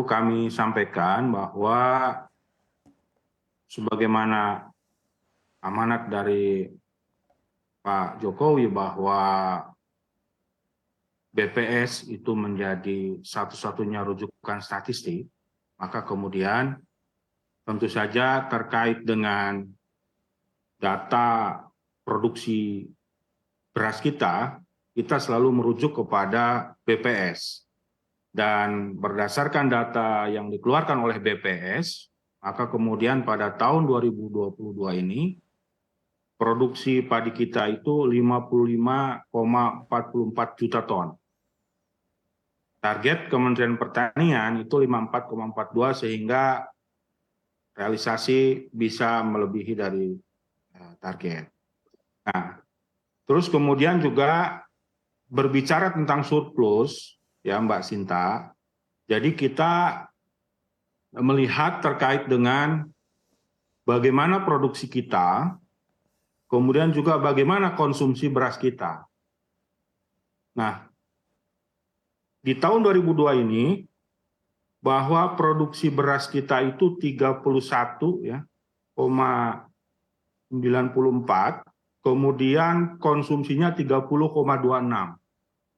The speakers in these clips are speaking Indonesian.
kami sampaikan bahwa sebagaimana amanat dari Pak Jokowi bahwa BPS itu menjadi satu-satunya rujukan statistik, maka kemudian tentu saja terkait dengan data produksi beras kita selalu merujuk kepada BPS. Dan berdasarkan data yang dikeluarkan oleh BPS, maka kemudian pada tahun 2022 ini, produksi padi kita itu 55,44 juta ton. Target Kementerian Pertanian itu 54,42 sehingga realisasi bisa melebihi dari target. Nah, terus kemudian juga berbicara tentang surplus, ya Mbak Sinta, jadi kita melihat terkait dengan bagaimana produksi kita, kemudian juga bagaimana konsumsi beras kita. Nah, di tahun 2002 ini, bahwa produksi beras kita itu 31,94, kemudian konsumsinya 30,26.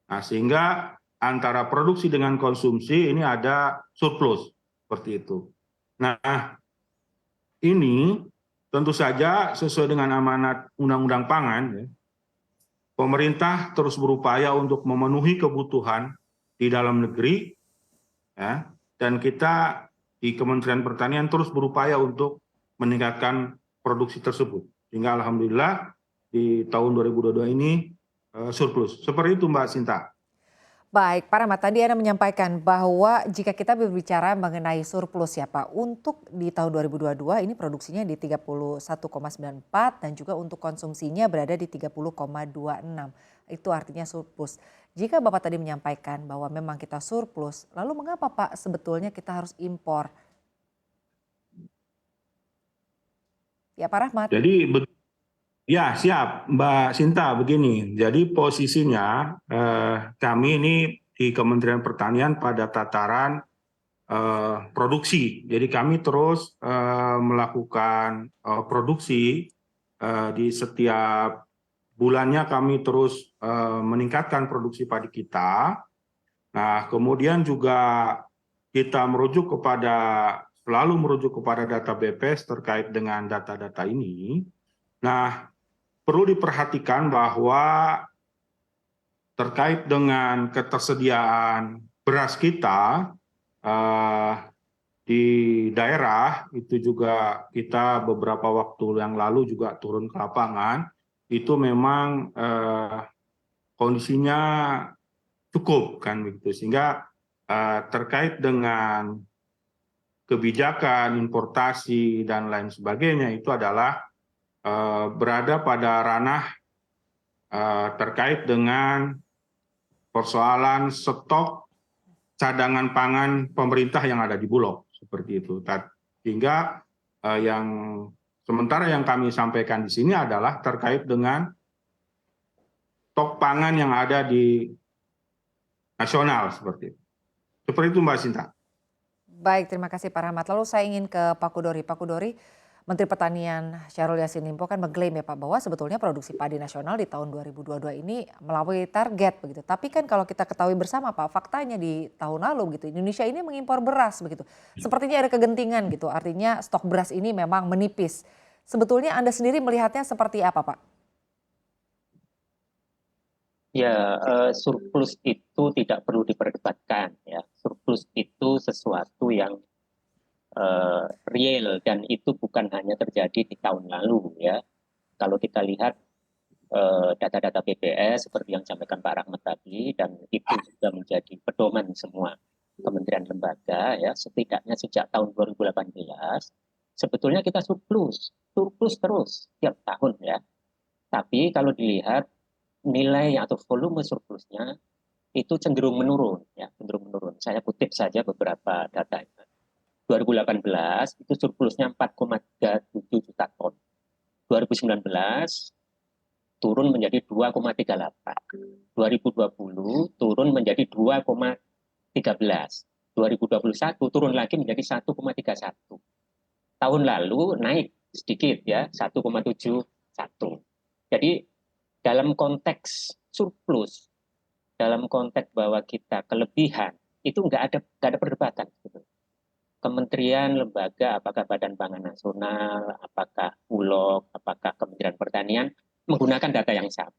Nah, sehingga antara produksi dengan konsumsi ini ada surplus, seperti itu. Nah, ini tentu saja sesuai dengan amanat Undang-Undang Pangan, ya, pemerintah terus berupaya untuk memenuhi kebutuhan di dalam negeri, ya, dan kita di Kementerian Pertanian terus berupaya untuk meningkatkan produksi tersebut. Sehingga alhamdulillah di tahun 2022 ini surplus. Seperti itu Mbak Sinta. Baik, Pak Rahmat, tadi Anda menyampaikan bahwa jika kita berbicara mengenai surplus ya Pak, untuk di tahun 2022 ini produksinya di 31,94 dan juga untuk konsumsinya berada di 30,26. Itu artinya surplus. Jika Bapak tadi menyampaikan bahwa memang kita surplus, lalu mengapa Pak sebetulnya kita harus impor? Ya Pak Rahmat. Jadi ya siap Mbak Sinta, begini. Jadi posisinya kami ini di Kementerian Pertanian pada tataran produksi. Jadi kami terus melakukan produksi di setiap bulannya kami terus meningkatkan produksi padi kita. Nah, kemudian juga kita selalu merujuk kepada data BPS terkait dengan data-data ini. Nah, perlu diperhatikan bahwa terkait dengan ketersediaan beras kita di daerah, itu juga kita beberapa waktu yang lalu juga turun ke lapangan, itu memang kondisinya cukup kan begitu, sehingga terkait dengan kebijakan importasi dan lain sebagainya itu adalah berada pada ranah terkait dengan persoalan stok cadangan pangan pemerintah yang ada di Bulog, seperti itu. Sehingga yang sementara yang kami sampaikan di sini adalah terkait dengan stok pangan yang ada di nasional, seperti itu. Seperti itu Mbak Sinta. Baik, terima kasih Pak Rahmat. Lalu saya ingin ke Pak Kudori. Pak Kudori, Menteri Pertanian Syahrul Yassin Limpo kan mengklaim ya Pak bahwa sebetulnya produksi padi nasional di tahun 2022 ini melampaui target begitu. Tapi kan kalau kita ketahui bersama Pak, faktanya di tahun lalu gitu Indonesia ini mengimpor beras begitu. Sepertinya ada kegentingan gitu. Artinya stok beras ini memang menipis. Sebetulnya Anda sendiri melihatnya seperti apa Pak? Ya, surplus itu tidak perlu diperdebatkan ya. Surplus itu sesuatu yang real dan itu bukan hanya terjadi di tahun lalu ya. Kalau kita lihat data-data BPS seperti yang disampaikan Pak Rahmat tadi, dan itu sudah menjadi pedoman semua kementerian lembaga ya, setidaknya sejak tahun 2018 sebetulnya kita surplus terus tiap tahun ya. Tapi kalau dilihat nilai atau volume surplusnya itu cenderung menurun ya, cenderung menurun. Saya kutip saja beberapa data. 2018 itu surplusnya 4,37 juta ton. 2019 turun menjadi 2,38. 2020 turun menjadi 2,13. 2021 turun lagi menjadi 1,31. Tahun lalu naik sedikit ya, 1,71. Jadi dalam konteks surplus, dalam konteks bahwa kita kelebihan, itu nggak ada perdebatan. Gitu. Kementerian, lembaga, apakah Badan Pangan Nasional, apakah Bulog, apakah Kementerian Pertanian, menggunakan data yang sama.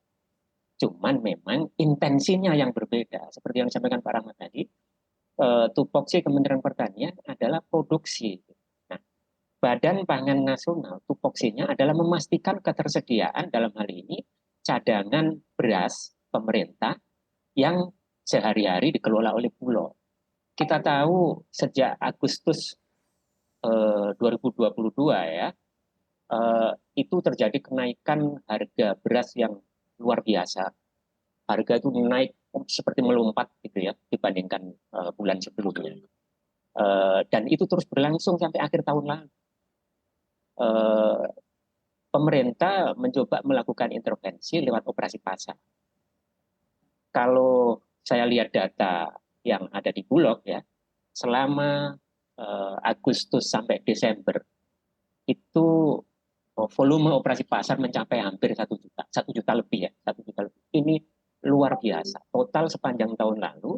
Cuman memang intensinya yang berbeda. Seperti yang disampaikan Pak Rahmat tadi, tupoksi Kementerian Pertanian adalah produksi. Nah, Badan Pangan Nasional, tupoksinya adalah memastikan ketersediaan dalam hal ini cadangan beras pemerintah yang sehari-hari dikelola oleh Bulog. Kita tahu sejak Agustus 2022 ya, itu terjadi kenaikan harga beras yang luar biasa. Harga itu naik seperti melompat gitu ya dibandingkan bulan sebelumnya. Dan itu terus berlangsung sampai akhir tahun lalu. Pemerintah mencoba melakukan intervensi lewat operasi pasar. Kalau saya lihat data yang ada di Bulog ya, selama Agustus sampai Desember itu volume operasi pasar mencapai hampir 1 juta, 1 juta lebih ya, 1 juta lebih. Ini luar biasa. Total sepanjang tahun lalu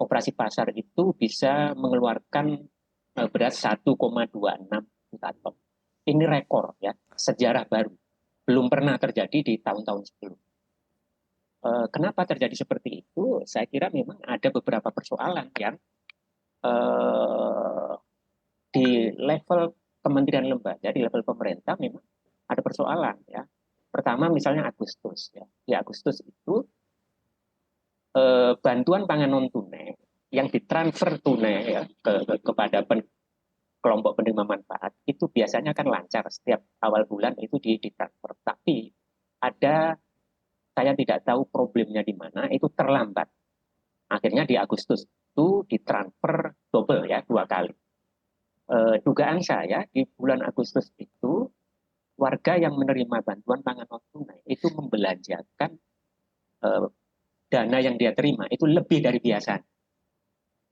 operasi pasar itu bisa mengeluarkan beras 1,26 juta ton. Ini rekor ya, sejarah baru. Belum pernah terjadi di tahun-tahun sebelumnya. Kenapa terjadi seperti itu? Saya kira memang ada beberapa persoalan yang di level kementerian lembaga, di level pemerintah memang ada persoalan ya. Pertama misalnya Agustus ya. Di Agustus itu bantuan pangan non tunai yang ditransfer tunai ya kepada kelompok penerima manfaat itu biasanya kan lancar setiap awal bulan itu ditransfer. Tapi ada, saya tidak tahu problemnya di mana, itu terlambat. Akhirnya di Agustus itu ditransfer double ya, 2 kali. Dugaan saya di bulan Agustus itu warga yang menerima bantuan pangan non tunai itu membelanjakan dana yang dia terima itu lebih dari biasa.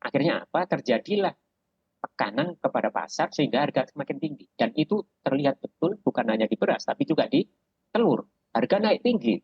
Akhirnya apa? Terjadilah tekanan kepada pasar sehingga harga semakin tinggi. Dan itu terlihat betul bukan hanya di beras tapi juga di telur. Harga naik tinggi.